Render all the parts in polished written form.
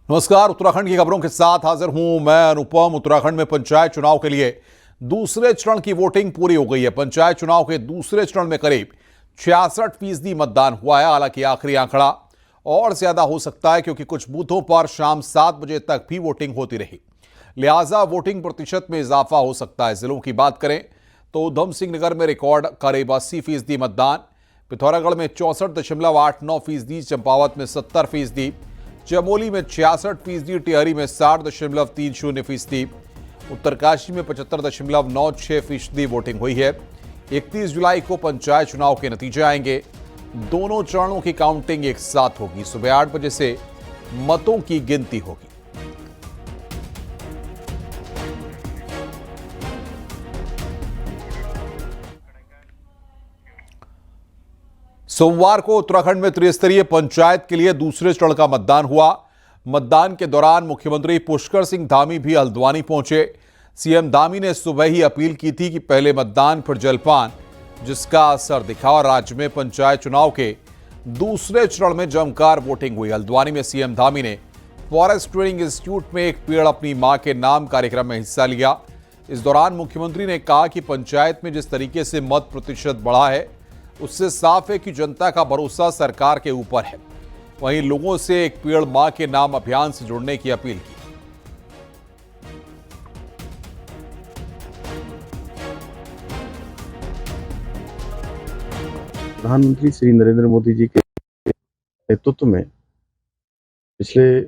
नमस्कार, उत्तराखंड की खबरों के साथ हाजिर हूं मैं अनुपम। उत्तराखंड में पंचायत चुनाव के लिए दूसरे चरण की वोटिंग पूरी हो गई है। पंचायत चुनाव के दूसरे चरण में करीब 66% मतदान हुआ है। हालांकि आखिरी आंकड़ा और ज्यादा हो सकता है क्योंकि कुछ बूथों पर शाम 7 बजे तक भी वोटिंग होती रही, लिहाजा वोटिंग प्रतिशत में इजाफा हो सकता है। जिलों की बात करें तो उधम सिंह नगर में रिकॉर्ड करीब 80% मतदान, पिथौरागढ़ में 64.89%, चंपावत में 70%, चमोली में 66%, टिहरी में 60.30%, उत्तरकाशी में 75.96% वोटिंग हुई है। 31 जुलाई को पंचायत चुनाव के नतीजे आएंगे। दोनों चरणों की काउंटिंग एक साथ होगी। सुबह 8 बजे से मतों की गिनती होगी। सोमवार को उत्तराखंड में त्रिस्तरीय पंचायत के लिए दूसरे चरण का मतदान हुआ। मतदान के दौरान मुख्यमंत्री पुष्कर सिंह धामी भी हल्द्वानी पहुंचे। सीएम धामी ने सुबह ही अपील की थी कि पहले मतदान फिर जलपान, जिसका असर दिखा और राज्य में पंचायत चुनाव के दूसरे चरण में जमकर वोटिंग हुई। हल्द्वानी में सीएम धामी ने फॉरेस्ट ट्रेनिंग इंस्टीट्यूट में एक पेड़ अपनी मां के नाम कार्यक्रम में हिस्सा लिया। इस दौरान मुख्यमंत्री ने कहा कि पंचायत में जिस तरीके से मत प्रतिशत बढ़ा है, उससे साफ है कि जनता का भरोसा सरकार के ऊपर है। वहीं लोगों से एक पेड़ मां के नाम अभियान से जुड़ने की अपील की। प्रधानमंत्री श्री नरेंद्र मोदी जी के नेतृत्व में पिछले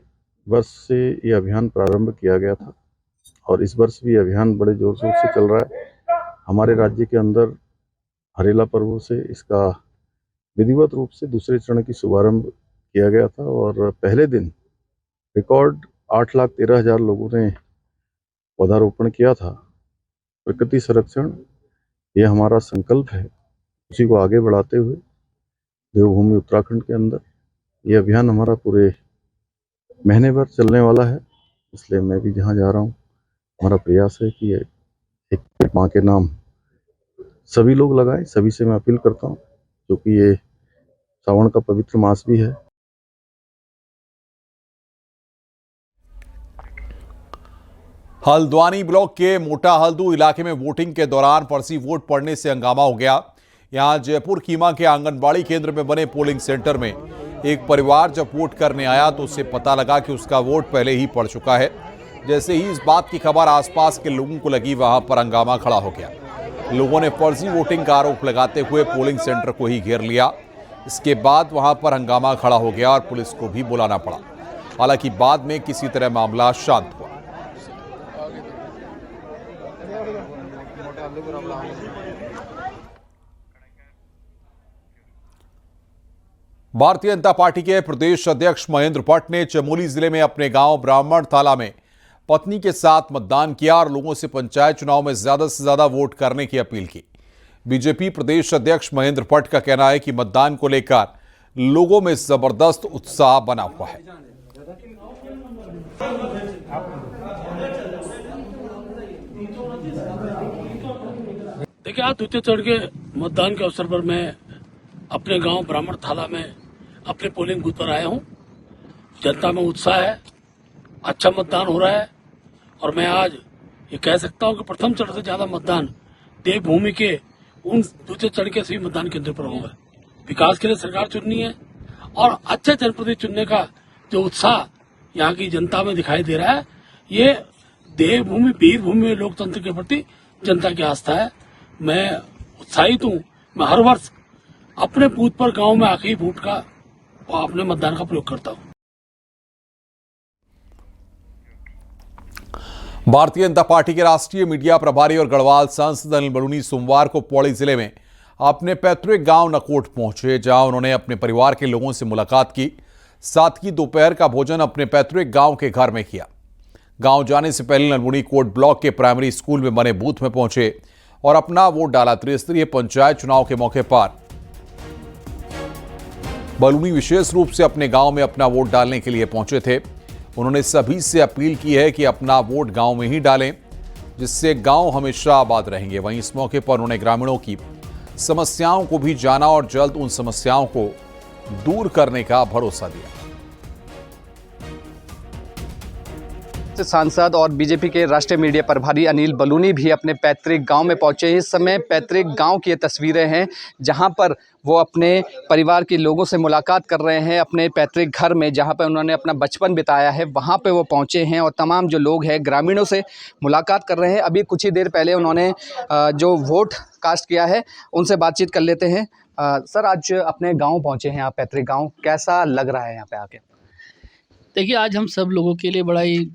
वर्ष से ये अभियान प्रारंभ किया गया था और इस वर्ष भी अभियान बड़े जोर शोर से चल रहा है। हमारे राज्य के अंदर हरेला पर्वों से इसका विधिवत रूप से दूसरे चरण की शुभारंभ किया गया था और पहले दिन रिकॉर्ड 8,13,000 लोगों ने पौधारोपण किया था। प्रकृति संरक्षण ये हमारा संकल्प है, उसी को आगे बढ़ाते हुए देवभूमि उत्तराखंड के अंदर ये अभियान हमारा पूरे महीने भर चलने वाला है। इसलिए मैं भी जहाँ जा रहा हूँ, हमारा प्रयास है कि एक माँ के नाम सभी लोग लगाएं। सभी से मैं अपील करता हूँ, क्योंकि ये सावन का पवित्र मास भी है। हल्द्वानी ब्लॉक के मोटा हल्दू इलाके में वोटिंग के दौरान फर्जी वोट पड़ने से हंगामा हो गया। यहां जयपुर कीमा के आंगनबाड़ी केंद्र में बने पोलिंग सेंटर में एक परिवार जब वोट करने आया तो उसे पता लगा कि उसका वोट पहले ही पड़ चुका है। जैसे ही इस बात की खबर आसपास के लोगों को लगी, वहां पर हंगामा खड़ा हो गया। लोगों ने फर्जी वोटिंग का आरोप लगाते हुए पोलिंग सेंटर को ही घेर लिया। इसके बाद वहां पर हंगामा खड़ा हो गया और पुलिस को भी बुलाना पड़ा। हालांकि बाद में किसी तरह मामला शांत हुआ। भारतीय जनता पार्टी के प्रदेश अध्यक्ष महेंद्र भट्ट ने चमोली जिले में अपने गांव ब्राह्मण थाला में पत्नी के साथ मतदान किया और लोगों से पंचायत चुनाव में ज्यादा से ज्यादा वोट करने की अपील की। बीजेपी प्रदेश अध्यक्ष महेंद्र भट्ट का कहना है कि मतदान को लेकर लोगों में जबरदस्त उत्साह बना हुआ है। देखिए, आज द्वितीय चरण के मतदान के अवसर पर मैं अपने गांव ब्राह्मण थाला में अपने पोलिंग बूथ पर आया हूं। जनता में उत्साह है, अच्छा मतदान हो रहा है और मैं आज ये कह सकता हूं कि प्रथम चरण से ज्यादा मतदान देवभूमि के उन द्वितीय चरण के सभी मतदान केंद्र पर होगा। विकास के लिए सरकार चुननी है और अच्छे जनप्रतिनिधि चुनने का जो उत्साह यहाँ की जनता में दिखाई दे रहा है, ये देवभूमि वीरभूमि में लोकतंत्र के प्रति जनता की आस्था है। मैं उत्साहित हूँ। मैं हर वर्ष अपने बूथ पर गांव में आखिरी वोट का अपने मतदान का प्रयोग करता हूँ। भारतीय जनता पार्टी के राष्ट्रीय मीडिया प्रभारी और गढ़वाल सांसद अनिल बलूनी सोमवार को पौड़ी जिले में अपने पैतृक गांव नकोट पहुंचे, जहां उन्होंने अपने परिवार के लोगों से मुलाकात की। साथ ही दोपहर का भोजन अपने पैतृक गांव के घर में किया। गांव जाने से पहले नलबुनी कोट ब्लॉक के प्राइमरी स्कूल में बने बूथ में पहुंचे और अपना वोट डाला। त्रिस्तरीय पंचायत चुनाव के मौके पर बलूनी विशेष रूप से अपने गांव में अपना वोट डालने के लिए पहुंचे थे। उन्होंने सभी से अपील की है कि अपना वोट गांव में ही डालें, जिससे गांव हमेशा आबाद रहेंगे। वहीं इस मौके पर उन्होंने ग्रामीणों की समस्याओं को भी जाना और जल्द उन समस्याओं को दूर करने का भरोसा दिया। सांसद और बीजेपी के राष्ट्रीय मीडिया प्रभारी अनिल बलूनी भी अपने पैतृक गांव में पहुंचे। इस समय पैतृक गांव की ये तस्वीरें हैं जहां पर वो अपने परिवार के लोगों से मुलाकात कर रहे हैं। अपने पैतृक घर में जहां पर उन्होंने अपना बचपन बिताया है वहां पे वो पहुंचे हैं और तमाम जो लोग हैं ग्रामीणों से मुलाकात कर रहे हैं। अभी कुछ ही देर पहले उन्होंने जो वोट कास्ट किया है उनसे बातचीत कर लेते हैं। सर, आज अपने गाँव पहुँचे हैं आप, पैतृक गाँव, कैसा लग रहा है यहाँ पे आके? देखिए, आज हम सब लोगों के लिए बड़ा ही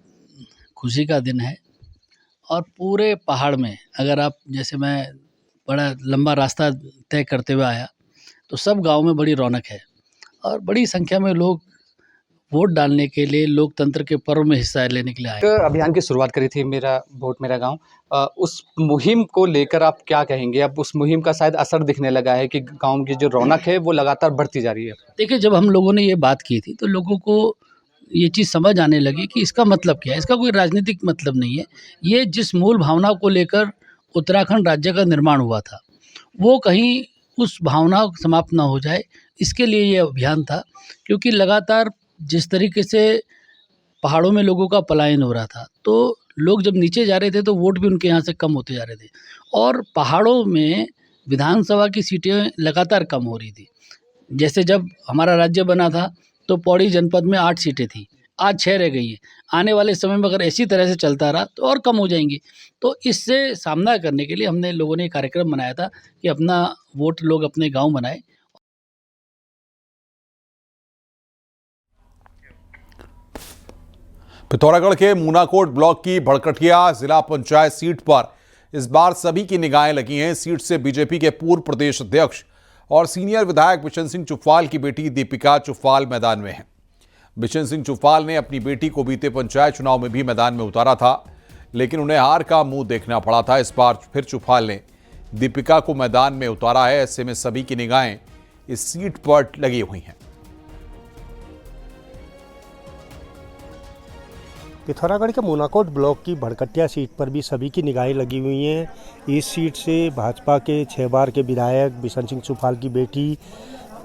खुशी का दिन है और पूरे पहाड़ में अगर आप, जैसे मैं बड़ा लंबा रास्ता तय करते हुए आया तो सब गांव में बड़ी रौनक है और बड़ी संख्या में लोग वोट डालने के लिए, लोकतंत्र के पर्व में हिस्सा लेने के लिए आए। एक अभियान की शुरुआत करी थी, मेरा वोट मेरा गांव, उस मुहिम को लेकर आप क्या कहेंगे? अब उस मुहिम का शायद असर दिखने लगा है कि गांव की जो रौनक है वो लगातार बढ़ती जा रही है। देखिए, जब हम लोगों ने ये बात की थी तो लोगों को ये चीज़ समझ आने लगी कि इसका मतलब क्या है। इसका कोई राजनीतिक मतलब नहीं है। ये जिस मूल भावना को लेकर उत्तराखंड राज्य का निर्माण हुआ था वो कहीं उस भावना समाप्त ना हो जाए, इसके लिए ये अभियान था। क्योंकि लगातार जिस तरीके से पहाड़ों में लोगों का पलायन हो रहा था तो लोग जब नीचे जा रहे थे तो वोट भी उनके यहाँ से कम होते जा रहे थे और पहाड़ों में विधानसभा की सीटें लगातार कम हो रही थी। जैसे जब हमारा राज्य बना था तो पौड़ी जनपद में 8 सीटें थी, आज 6 रह गई हैं। आने वाले समय में अगर इसी तरह से चलता रहा तो और कम हो जाएंगी। तो इससे सामना करने के लिए हमने लोगों ने एक कार्यक्रम बनाया था कि अपना वोट लोग अपने गांव बनाए। पिथौरागढ़ के मूनाकोट ब्लॉक की भड़कटिया जिला पंचायत सीट पर इस बार सभी की निगाहें लगी हैं। सीट से बीजेपी के पूर्व प्रदेश अध्यक्ष और सीनियर विधायक बिशन सिंह चुफाल की बेटी दीपिका चुफाल मैदान में हैं। बिशन सिंह चुफाल ने अपनी बेटी को बीते पंचायत चुनाव में भी मैदान में उतारा था, लेकिन उन्हें हार का मुंह देखना पड़ा था। इस बार फिर चुफाल ने दीपिका को मैदान में उतारा है। ऐसे में सभी की निगाहें इस सीट पर लगी हुई हैं। पिथौरागढ़ के मूनाकोट ब्लॉक की भड़कटिया सीट पर भी सभी की निगाहें लगी हुई हैं। इस सीट से भाजपा के 6 बार के विधायक बिशन सिंह चुफाल की बेटी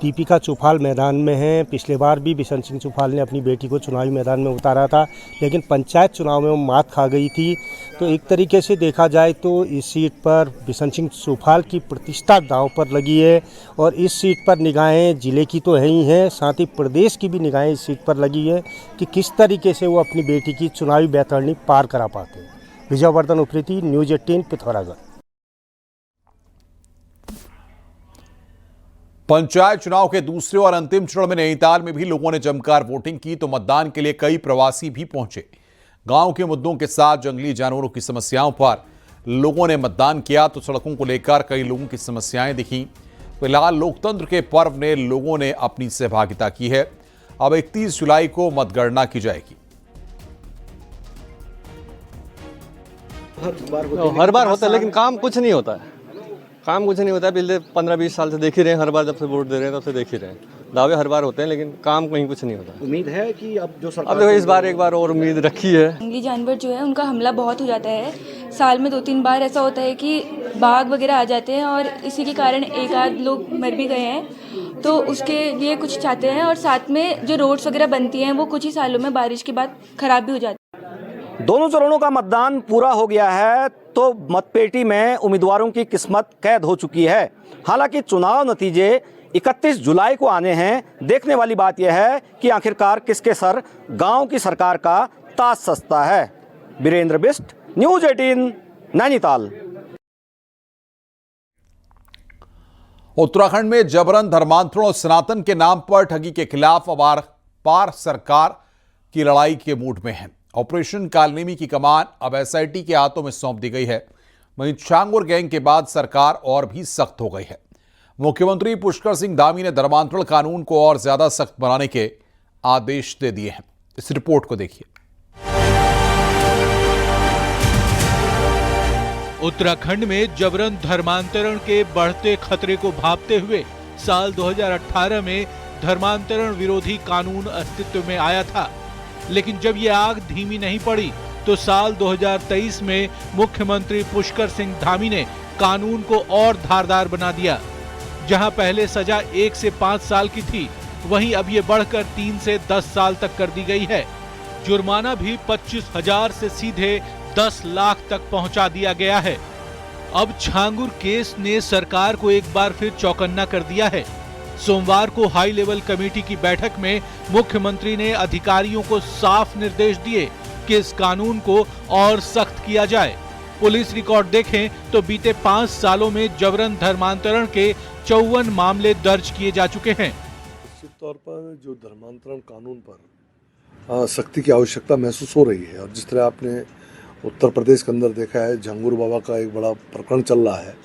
दीपिका चुफाल मैदान में हैं। पिछले बार भी बिशन सिंह चुफाल ने अपनी बेटी को चुनावी मैदान में उतारा था, लेकिन पंचायत चुनाव में वो मात खा गई थी। तो एक तरीके से देखा जाए तो इस सीट पर बिशन सिंह चुफाल की प्रतिष्ठा दांव पर लगी है और इस सीट पर निगाहें जिले की तो है ही हैं, साथ ही प्रदेश की भी निगाहें इस सीट पर लगी है कि किस तरीके से वो अपनी बेटी की चुनावी बैतरणी पार करा पाते हैं। विजयवर्धन उप्रेती, न्यूज़ 18, पिथौरागढ़। पंचायत चुनाव के दूसरे और अंतिम चरण में नैनीताल में भी लोगों ने जमकर वोटिंग की तो मतदान के लिए कई प्रवासी भी पहुंचे। गांव के मुद्दों के साथ जंगली जानवरों की समस्याओं पर लोगों ने मतदान किया तो सड़कों को लेकर कई लोगों की समस्याएं दिखीं। फिलहाल लोकतंत्र के पर्व में लोगों ने अपनी सहभागिता की है। अब 31 जुलाई को मतगणना की जाएगी। हर बार होता है लेकिन काम कुछ नहीं होता है। काम कुछ नहीं होता है। पिछले 15-20 साल से देख ही रहे हैं, हर बार जब से वोट दे रहे हैं तब से देख ही रहे हैं। दावे हर बार होते हैं लेकिन काम कहीं कुछ नहीं होता। उम्मीद है कि अब जो सरकार, अब देखो इस बार एक बार और उम्मीद रखी है। जंगली जानवर जो है उनका हमला बहुत हो जाता है। साल में 2-3 बार ऐसा होता है कि बाघ वगैरह आ जाते हैं और इसी के कारण एक आध लोग मर भी गए हैं। तो उसके लिए कुछ चाहते हैं और साथ में जो रोड्स वगैरह बनती हैं वो कुछ ही सालों में बारिश के बाद खराब भी हो जाती है। दोनों चरणों का मतदान पूरा हो गया है तो मतपेटी में उम्मीदवारों की किस्मत कैद हो चुकी है। हालांकि चुनाव नतीजे 31 जुलाई को आने हैं। देखने वाली बात यह है कि आखिरकार किसके सर गांव की सरकार का ताज सस्ता है। वीरेंद्र बिष्ट, न्यूज़ 18, नैनीताल। उत्तराखंड में जबरन धर्मांतरण और सनातन के नाम पर ठगी के खिलाफ अब पार सरकार की लड़ाई के मूड में है। ऑपरेशन कालनेमी की कमान अब एसआईटी के हाथों में सौंप दी गई है। वहीं छांगुर गैंग के बाद सरकार और भी सख्त हो गई है। मुख्यमंत्री पुष्कर सिंह धामी ने धर्मांतरण कानून को और ज्यादा सख्त बनाने के आदेश दे दिए हैं। इस रिपोर्ट को देखिए। उत्तराखंड में जबरन धर्मांतरण के बढ़ते खतरे को भांपते हुए साल 2018 में धर्मांतरण विरोधी कानून अस्तित्व में आया था, लेकिन जब ये आग धीमी नहीं पड़ी तो साल 2023 में मुख्यमंत्री पुष्कर सिंह धामी ने कानून को और धारदार बना दिया। जहां पहले सजा 1 से 5 साल की थी, वहीं अब ये बढ़कर 3 से 10 साल तक कर दी गई है। जुर्माना भी 25,000 से सीधे 10 लाख तक पहुंचा दिया गया है। अब छांगुर केस ने सरकार को एक बार फिर चौकन्ना कर दिया है। सोमवार को हाई लेवल कमेटी की बैठक में मुख्यमंत्री ने अधिकारियों को साफ निर्देश दिए कि इस कानून को और सख्त किया जाए। पुलिस रिकॉर्ड देखें तो बीते 5 सालों में जबरन धर्मांतरण के 54 मामले दर्ज किए जा चुके हैं। निश्चित तौर पर जो धर्मांतरण कानून पर सख्ती की आवश्यकता महसूस हो रही है, और जिस तरह आपने उत्तर प्रदेश के अंदर देखा है, झंगूर बाबा का एक बड़ा प्रकरण चल रहा है,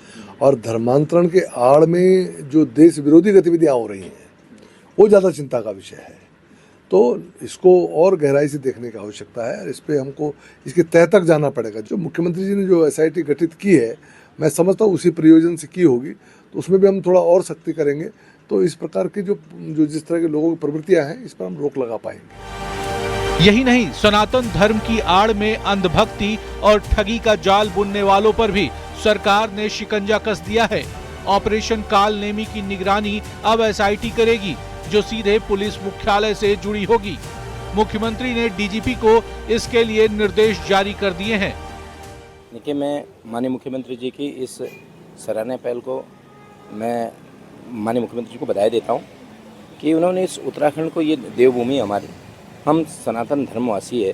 और धर्मांतरण के आड़ में जो देश विरोधी गतिविधियां हो रही हैं वो ज़्यादा चिंता का विषय है। तो इसको और गहराई से देखने की आवश्यकता है, और इस पर हमको इसके तह तक जाना पड़ेगा। जो मुख्यमंत्री जी ने जो SIT गठित की है, मैं समझता हूँ उसी प्रयोजन से की होगी, तो उसमें भी हम थोड़ा और सख्ती करेंगे तो इस प्रकार की जो जिस तरह के लोगों की प्रवृत्तियां हैं, इस पर हम रोक लगा पाएंगे। यही नहीं, सनातन धर्म की आड़ में अंधभक्ति और ठगी का जाल बुनने वालों पर भी सरकार ने शिकंजा कस दिया है। ऑपरेशन काल नेमी की निगरानी अब SIT करेगी, जो सीधे पुलिस मुख्यालय से जुड़ी होगी। मुख्यमंत्री ने DGP को इसके लिए निर्देश जारी कर दिए हैं। देखिए, मैं माननीय मुख्यमंत्री जी की इस सराहनीय पहल को मैं माननीय मुख्यमंत्री जी को बधाई देता हूँ कि उन्होंने इस उत्तराखंड को, ये देवभूमि हमारी, हम सनातन धर्मवासी है,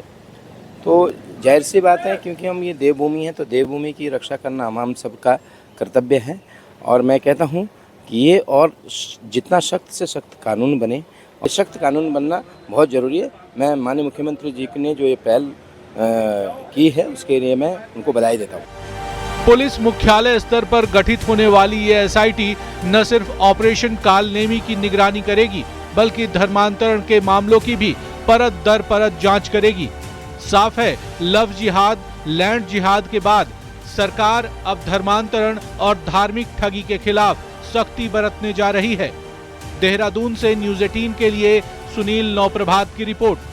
तो जाहिर सी बात है क्योंकि हम ये देवभूमि है तो देवभूमि की रक्षा करना हम सबका कर्तव्य है। और मैं कहता हूँ कि ये और जितना सख्त से सख्त कानून बने, और सख्त कानून बनना बहुत ज़रूरी है। मैं माननीय मुख्यमंत्री जी ने जो ये पहल की है उसके लिए मैं उनको बधाई देता हूँ। पुलिस मुख्यालय स्तर पर गठित होने वाली ये SIT न सिर्फ ऑपरेशन काल नेमी की निगरानी करेगी, बल्कि धर्मांतरण के मामलों की भी परत दर परत जांच करेगी। साफ है, लव जिहाद, लैंड जिहाद के बाद सरकार अब धर्मांतरण और धार्मिक ठगी के खिलाफ सख्ती बरतने जा रही है। देहरादून से न्यूज़ 18 के लिए सुनील नौप्रभात की रिपोर्ट।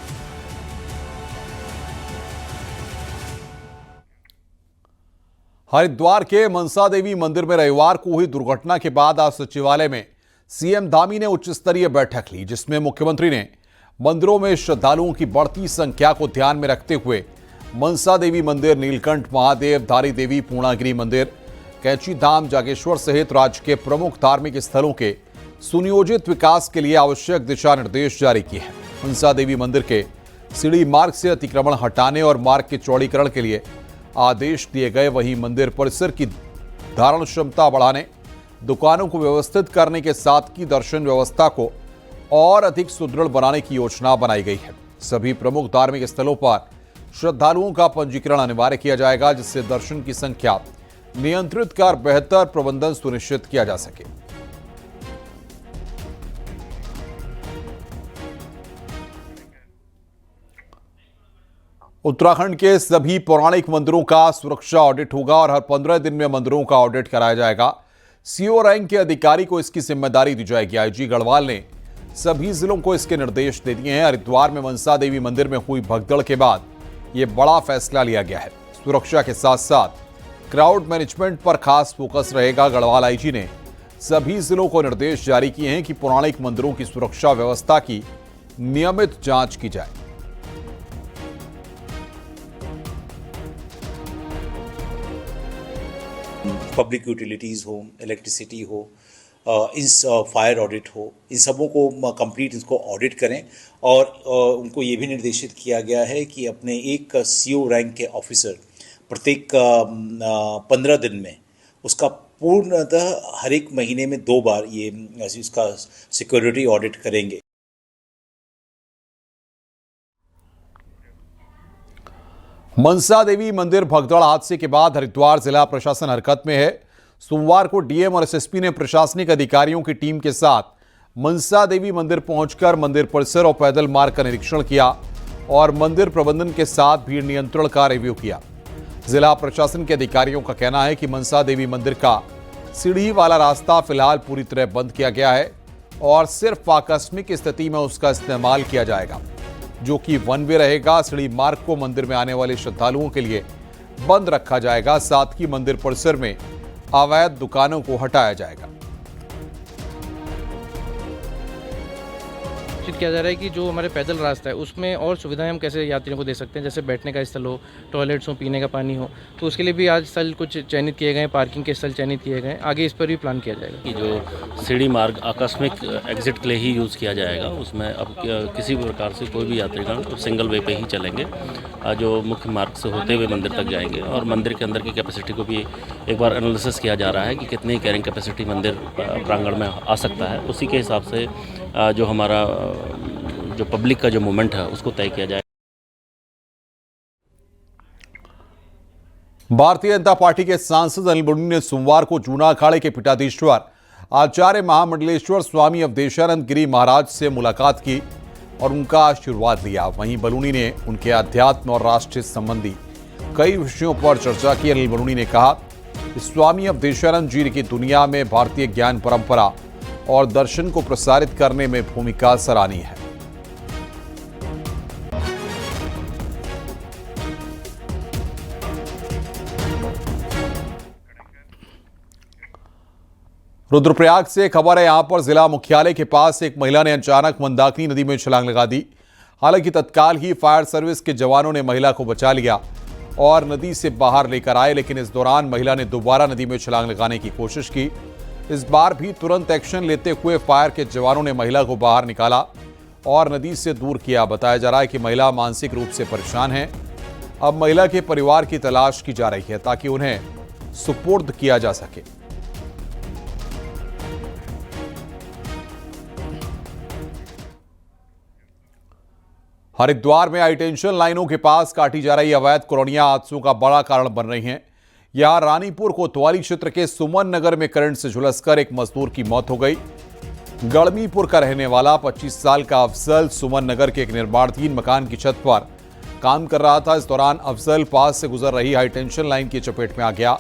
हरिद्वार के मनसा देवी मंदिर में रविवार को हुई दुर्घटना के बाद आज सचिवालय में CM धामी ने उच्च स्तरीय बैठक ली, जिसमें मुख्यमंत्री ने मंदिरों में श्रद्धालुओं की बढ़ती संख्या को ध्यान में रखते हुए मनसा देवी मंदिर, नीलकंठ महादेव, धारी देवी, पूर्णागिरि मंदिर, कैंची धाम, जागेश्वर सहित राज्य के प्रमुख धार्मिक स्थलों के सुनियोजित विकास के लिए आवश्यक दिशा निर्देश जारी किए हैं। मनसा देवी मंदिर के सीढ़ी मार्ग से अतिक्रमण हटाने और मार्ग के चौड़ीकरण के लिए आदेश दिए गए। वहीं मंदिर परिसर की धारण क्षमता बढ़ाने, दुकानों को व्यवस्थित करने के साथ ही दर्शन व्यवस्था को और अधिक सुदृढ़ बनाने की योजना बनाई गई है। सभी प्रमुख धार्मिक स्थलों पर श्रद्धालुओं का पंजीकरण अनिवार्य किया जाएगा, जिससे दर्शन की संख्या नियंत्रित कर बेहतर प्रबंधन सुनिश्चित किया जा सके। उत्तराखंड के सभी पौराणिक मंदिरों का सुरक्षा ऑडिट होगा और हर 15 दिन में मंदिरों का ऑडिट कराया जाएगा। CO रैंक के अधिकारी को इसकी जिम्मेदारी दी जाएगी। IG गढ़वाल ने सभी जिलों को इसके निर्देश दे दिए हैं। हरिद्वार में मनसा देवी मंदिर में हुई भगदड़ के बाद यह बड़ा फैसला लिया गया है। सुरक्षा के साथ साथ क्राउड मैनेजमेंट पर खास फोकस रहेगा। गढ़वाल IG ने सभी जिलों को निर्देश जारी किए हैं कि पौराणिक मंदिरों की सुरक्षा व्यवस्था की नियमित जांच की जाए। पब्लिक यूटिलिटीज़ हो, इलेक्ट्रिसिटी हो, फायर ऑडिट हो, इन सबों को कंप्लीट इसको ऑडिट करें। और उनको ये भी निर्देशित किया गया है कि अपने एक CO रैंक के ऑफिसर प्रत्येक 15 दिन में उसका पूर्णतः हर एक महीने में 2 बार ये इसका सिक्योरिटी ऑडिट करेंगे। मनसा देवी मंदिर भगदड़ हादसे के बाद हरिद्वार जिला प्रशासन हरकत में है। सोमवार को DM और SSP ने प्रशासनिक अधिकारियों की टीम के साथ मनसा देवी मंदिर पहुंचकर मंदिर परिसर और पैदल मार्ग का निरीक्षण किया और मंदिर प्रबंधन के साथ भीड़ नियंत्रण का रिव्यू किया। जिला प्रशासन के अधिकारियों का कहना है कि मनसा देवी मंदिर का सीढ़ी वाला रास्ता फिलहाल पूरी तरह बंद किया गया है और सिर्फ आकस्मिक स्थिति में उसका इस्तेमाल किया जाएगा, जो कि वन वे रहेगा। सीढ़ी मार्ग को मंदिर में आने वाले श्रद्धालुओं के लिए बंद रखा जाएगा। साथ ही मंदिर परिसर में अवैध दुकानों को हटाया जाएगा। व्यतीत किया जा रहा है कि जो हमारे पैदल रास्ता है उसमें और सुविधाएं हम कैसे यात्रियों को दे सकते हैं, जैसे बैठने का स्थल हो, टॉयलेट्स हो, पीने का पानी हो। तो उसके लिए भी आज स्थल कुछ चयनित किए गए हैं, पार्किंग के स्थल चयनित किए गए हैं। आगे इस पर भी प्लान किया जाएगा कि जो सीढ़ी मार्ग आकस्मिक एग्जिट के लिए ही यूज़ किया जाएगा, उसमें अब किसी भी प्रकार से कोई भी यात्रीगण सिंगल वे पे ही चलेंगे, जो मुख्य मार्ग से होते हुए मंदिर तक जाएंगे। और मंदिर के अंदर की कैपेसिटी को भी एक बार एनालिसिस किया जा रहा है कि कितनी कैरिंग कैपेसिटी मंदिर प्रांगण में आ सकता है। उसी के हिसाब से जो हमारा जो पब्लिक का जो मूवमेंट है उसको तय किया जाए। भारतीय जनता पार्टी के सांसद अनिल बलूनी ने सोमवार को जूना अखाड़े के पीठाधीश्वर आचार्य महामंडलेश्वर स्वामी अवधेशानंद गिरी महाराज से मुलाकात की और उनका आशीर्वाद लिया। वहीं बलूनी ने उनके अध्यात्म और राष्ट्र संबंधी कई विषयों पर चर्चा की। अनिल बलूनी ने कहा कि स्वामी अवधेशानंद जी की दुनिया में भारतीय ज्ञान परंपरा और दर्शन को प्रसारित करने में भूमिका सराहनीय है। रुद्रप्रयाग से खबर है, यहां पर जिला मुख्यालय के पास एक महिला ने अचानक मंदाकिनी नदी में छलांग लगा दी। हालांकि तत्काल ही फायर सर्विस के जवानों ने महिला को बचा लिया और नदी से बाहर लेकर आए, लेकिन इस दौरान महिला ने दोबारा नदी में छलांग लगाने की कोशिश की। इस बार भी तुरंत एक्शन लेते हुए फायर के जवानों ने महिला को बाहर निकाला और नदी से दूर किया। बताया जा रहा है कि महिला मानसिक रूप से परेशान है। अब महिला के परिवार की तलाश की जा रही है ताकि उन्हें सुपुर्द किया जा सके। हरिद्वार में हाईटेंशन लाइनों के पास काटी जा रही अवैध कॉलोनियां हादसों का बड़ा कारण बन रही हैं। यहां रानीपुर कोतवाली क्षेत्र के सुमन नगर में करंट से झुलसकर एक मजदूर की मौत हो गई। गड़मीपुर का रहने वाला 25 साल का अफजल सुमन नगर के एक निर्माणाधीन मकान की छत पर काम कर रहा था। इस दौरान अफजल पास से गुजर रही हाईटेंशन लाइन की चपेट में आ गया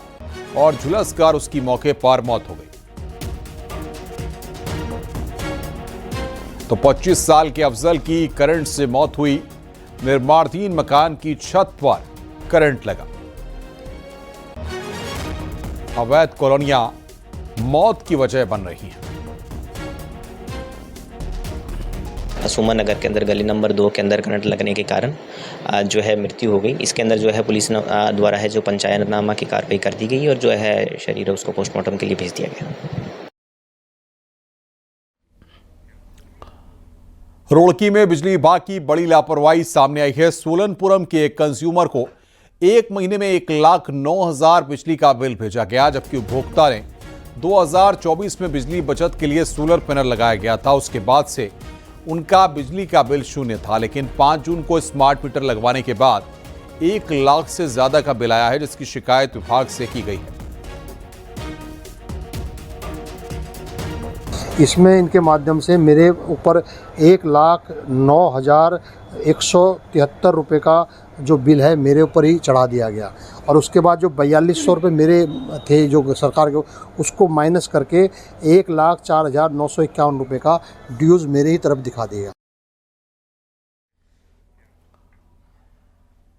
और झुलसकर उसकी मौके पर मौत हो गई। तो 25 साल के अफजल की करंट से मौत हुई। निर्माणाधीन मकान की छत पर करंट लगा। अवैध कॉलोनियां मौत की वजह बन रही हैं। सुमन नगर के अंदर गली नंबर 2 के अंदर करंट लगने के कारण जो है मृत्यु हो गई। इसके अंदर जो है पुलिस द्वारा है जो पंचायतनामा की कार्रवाई कर दी गई और जो है शरीर है उसको पोस्टमार्टम के लिए भेज दिया गया। रुड़की में बिजली विभाग की बड़ी लापरवाही सामने आई है। सोलनपुरम के एक कंज्यूमर को 1 महीने में 1,09,000 बिजली का बिल भेजा गया, जबकि उपभोक्ता ने 2024 में बिजली बचत के लिए सोलर पैनल लगाया गया था। उसके बाद से उनका बिजली का बिल शून्य था, लेकिन 5 जून को स्मार्ट मीटर लगवाने के बाद 1 लाख से ज्यादा का बिल आया है, जिसकी शिकायत विभाग से की गई है। इसमें इनके माध्यम से मेरे ऊपर 1,09,173 रुपये का जो बिल है मेरे ऊपर ही चढ़ा दिया गया और उसके बाद जो 4200 रुपये मेरे थे जो सरकार के, उसको माइनस करके 1,04,951 रुपये का ड्यूज मेरे ही तरफ दिखा दिया।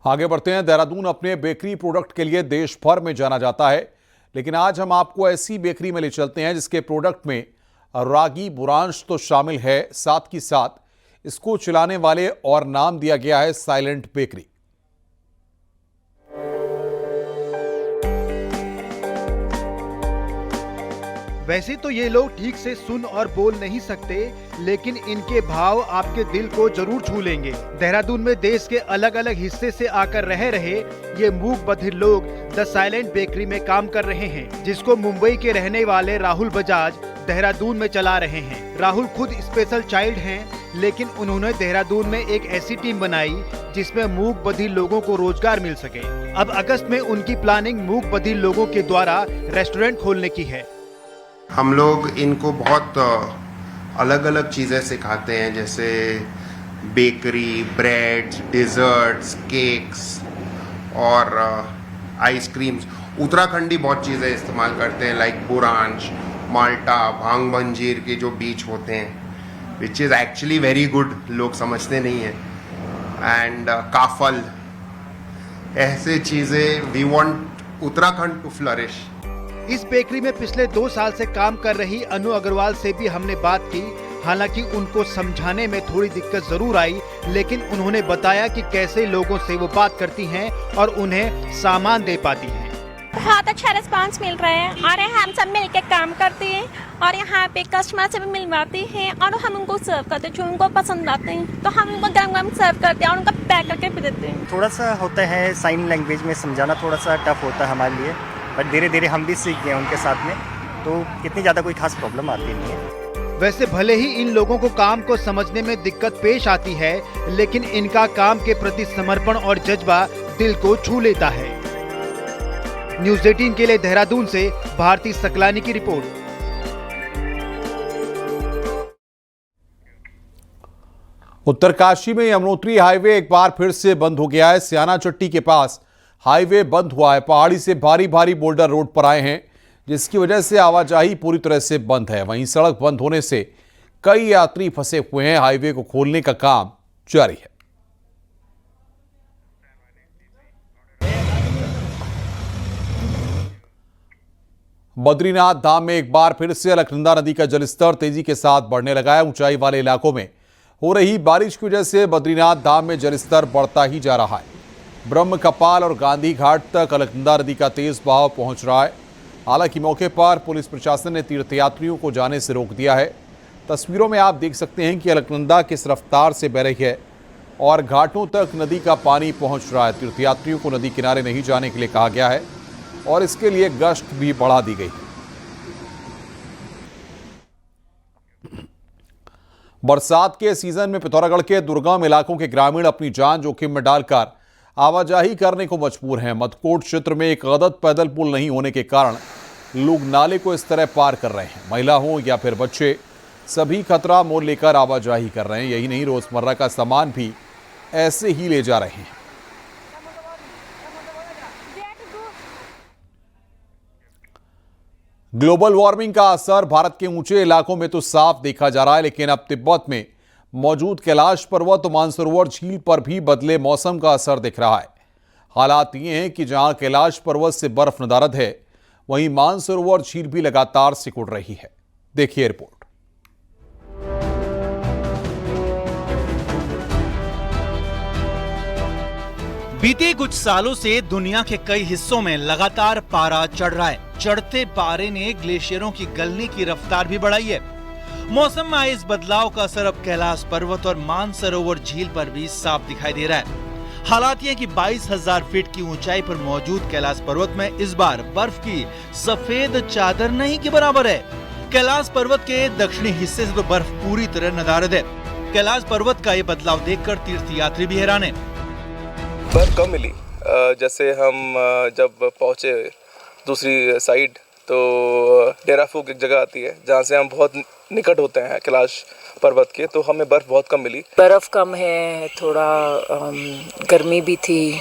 आगे बढ़ते हैं। देहरादून अपने बेकरी प्रोडक्ट के लिए देश भर में जाना जाता है, लेकिन आज हम आपको ऐसी बेकरी में ले चलते हैं जिसके प्रोडक्ट में रागी बुरांश तो शामिल है, साथ ही साथ इसको चलाने वाले और नाम दिया गया है साइलेंट बेकरी। वैसे तो ये लोग ठीक से सुन और बोल नहीं सकते, लेकिन इनके भाव आपके दिल को जरूर छू लेंगे। देहरादून में देश के अलग अलग हिस्से से आकर रहे ये मूक बधिर लोग द साइलेंट बेकरी में काम कर रहे हैं, जिसको मुंबई के रहने वाले राहुल बजाज देहरादून में चला रहे हैं। राहुल खुद स्पेशल चाइल्ड हैं, लेकिन उन्होंने देहरादून में एक ऐसी टीम बनाई जिसमें मूक बधिर लोगों को रोजगार मिल सके। अब अगस्त में उनकी प्लानिंग मूक बधिर लोगों के द्वारा रेस्टोरेंट खोलने की है। हम लोग इनको बहुत अलग अलग चीज़ें सिखाते हैं, जैसे बेकरी, ब्रेड्स, डिज़र्ट्स, केक्स और आइसक्रीम्स। उत्तराखंडी बहुत चीज़ें इस्तेमाल करते हैं, लाइक बुरांश, माल्टा, भांग मंजीर के जो बीज होते हैं, which is actually very good, लोग समझते नहीं हैं, एंड काफल, ऐसे चीज़ें। We want Uttarakhand to flourish. इस बेकरी में पिछले 2 साल से काम कर रही अनु अग्रवाल से भी हमने बात की हालांकि उनको समझाने में थोड़ी दिक्कत जरूर आई, लेकिन उन्होंने बताया कि कैसे लोगों से वो बात करती हैं और उन्हें सामान दे पाती हैं। बहुत अच्छा रिस्पांस मिल रहा है और हम सब मिलकर काम करते हैं और यहाँ पे कस्टमर से भी मिलवाते हैं और हम उनको सर्व करते हैं जो उनको पसंद आते हैं, तो हम उनको गरम गरम सर्व करते हैं और उनको पैक करके भी देते हैं। थोड़ा सा होता है साइन लैंग्वेज में समझाना थोड़ा सा टफ होता है हमारे लिए, बट धीरे धीरे हम भी सीख गए उनके साथ में, तो इतनी ज़्यादा कोई खास प्रॉब्लम आती नहीं है। वैसे भले ही इन लोगों को काम को समझने में दिक्कत पेश आती है, लेकिन इनका काम के प्रति समर्पण और जज्बा दिल को छू लेता है। न्यूज़ 18 के लिए देहरादून से भारती सकलानी की रिपोर्ट। उत्तरकाशी में यमुनोत्री हाईवे एक बार फिर से बंद हो गया है। सियाना चट्टी के पास हाईवे बंद हुआ है। पहाड़ी से भारी भारी बोल्डर रोड पर आए हैं, जिसकी वजह से आवाजाही पूरी तरह से बंद है। वहीं सड़क बंद होने से कई यात्री फंसे हुए हैं। हाईवे को खोलने का काम जारी है। बद्रीनाथ धाम में एक बार फिर से अलकनंदा नदी का जलस्तर तेजी के साथ बढ़ने लगा है। ऊंचाई वाले इलाकों में हो रही बारिश की वजह से बद्रीनाथ धाम में जलस्तर बढ़ता ही जा रहा है। ब्रह्म कपाल और गांधी घाट तक अलकनंदा नदी का तेज बहाव पहुंच रहा है। हालांकि मौके पर पुलिस प्रशासन ने तीर्थयात्रियों को जाने से रोक दिया है। तस्वीरों में आप देख सकते हैं कि अलकनंदा किस रफ्तार से बह रही है और घाटों तक नदी का पानी पहुंच रहा है। तीर्थयात्रियों को नदी किनारे नहीं जाने के लिए कहा गया है और इसके लिए गश्त भी बढ़ा दी गई है। बरसात के सीजन में पिथौरागढ़ के दुर्गम इलाकों के ग्रामीण अपनी जान जोखिम में डालकर आवाजाही करने को मजबूर हैं। मधकोट क्षेत्र में एक आदत पैदल पुल नहीं होने के कारण लोग नाले को इस तरह पार कर रहे हैं। महिला हो या फिर बच्चे, सभी खतरा मोल लेकर आवाजाही कर रहे हैं। यही नहीं, रोजमर्रा का सामान भी ऐसे ही ले जा रहे हैं। ग्लोबल वार्मिंग का असर भारत के ऊंचे इलाकों में तो साफ देखा जा रहा है, लेकिन अब तिब्बत में मौजूद कैलाश पर्वत और मानसरोवर झील पर भी बदले मौसम का असर दिख रहा है। हालात ये हैं कि जहां कैलाश पर्वत से बर्फ नदारद है, वहीं मानसरोवर झील भी लगातार सिकुड़ रही है। देखिए रिपोर्ट। बीते कुछ सालों से दुनिया के कई हिस्सों में लगातार पारा चढ़ रहा है। चढ़ते पारे ने ग्लेशियरों की गलने की रफ्तार भी बढ़ाई है। मौसम में आए इस बदलाव का असर अब कैलाश पर्वत और मानसरोवर झील पर भी साफ दिखाई दे रहा है। हालात ये कि 22,000 फीट की ऊंचाई पर मौजूद कैलाश पर्वत में इस बार बर्फ की सफेद चादर नहीं के बराबर है। कैलाश पर्वत के दक्षिणी हिस्से से तो बर्फ पूरी तरह नदारद है। कैलाश पर्वत का ये बदलाव देखकर तीर्थयात्री भी हैरान है। बर्फ कम मिली। जैसे हम जब पहुंचे दूसरी साइड, तो डेराफूक एक जगह आती है जहां से हम बहुत निकट होते हैं कैलाश पर्वत के, तो हमें बर्फ बहुत कम मिली। बर्फ कम है, थोड़ा गर्मी भी थी,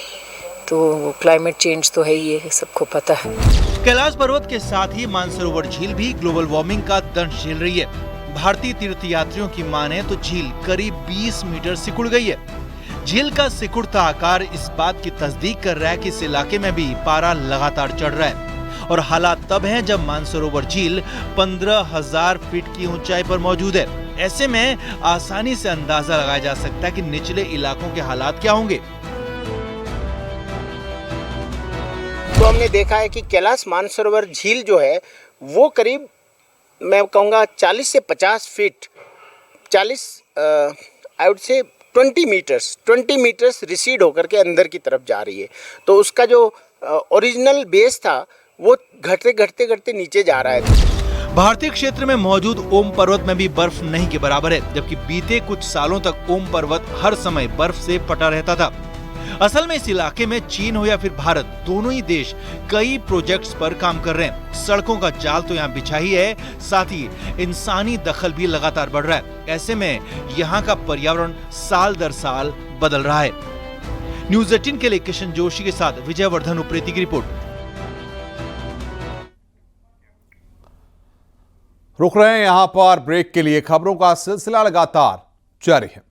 तो क्लाइमेट चेंज तो है ही, ये सबको पता है। कैलाश पर्वत के साथ ही मानसरोवर झील भी ग्लोबल वार्मिंग का दंश झेल रही है। भारतीय तीर्थयात्रियों की माने तो झील करीब 20 मीटर सिकुड़ गई है। झील का सिकुड़ता आकार इस बात की तस्दीक कर रहा है कि इस इलाके में भी पारा लगातार चढ़ रहा है। और हालात तब हैं जब मानसरोवर झील 15,000 फीट की ऊंचाई पर मौजूद है। ऐसे में आसानी से अंदाजा लगाया जा सकता है कि निचले इलाकों के हालात क्या होंगे। तो हमने देखा है कि कैलाश मानसरोवर झील जो है वो करीब, मैं कहूँगा 40 से 50 feet, I would say 20 metres recede होकर के अंदर की तरफ जा रही है। तो उसका जो ओरिजिनल बेस था वो घटते घटते घटते नीचे जा रहा है। भारतीय क्षेत्र में मौजूद ओम पर्वत में भी बर्फ नहीं के बराबर है, जबकि बीते कुछ सालों तक ओम पर्वत हर समय बर्फ से पटा रहता था। असल में इस इलाके में चीन हो या फिर भारत, दोनों ही देश कई प्रोजेक्ट्स पर काम कर रहे हैं। सड़कों का जाल तो यहाँ बिछा ही है, साथ ही इंसानी दखल भी लगातार बढ़ रहा है। ऐसे में यहाँ का पर्यावरण साल दर साल बदल रहा है। न्यूज़ 18 के लिए किशन जोशी के साथ विजयवर्धन उप्रेती की रिपोर्ट। रुक रहे हैं यहां पर ब्रेक के लिए। खबरों का सिलसिला लगातार जारी है।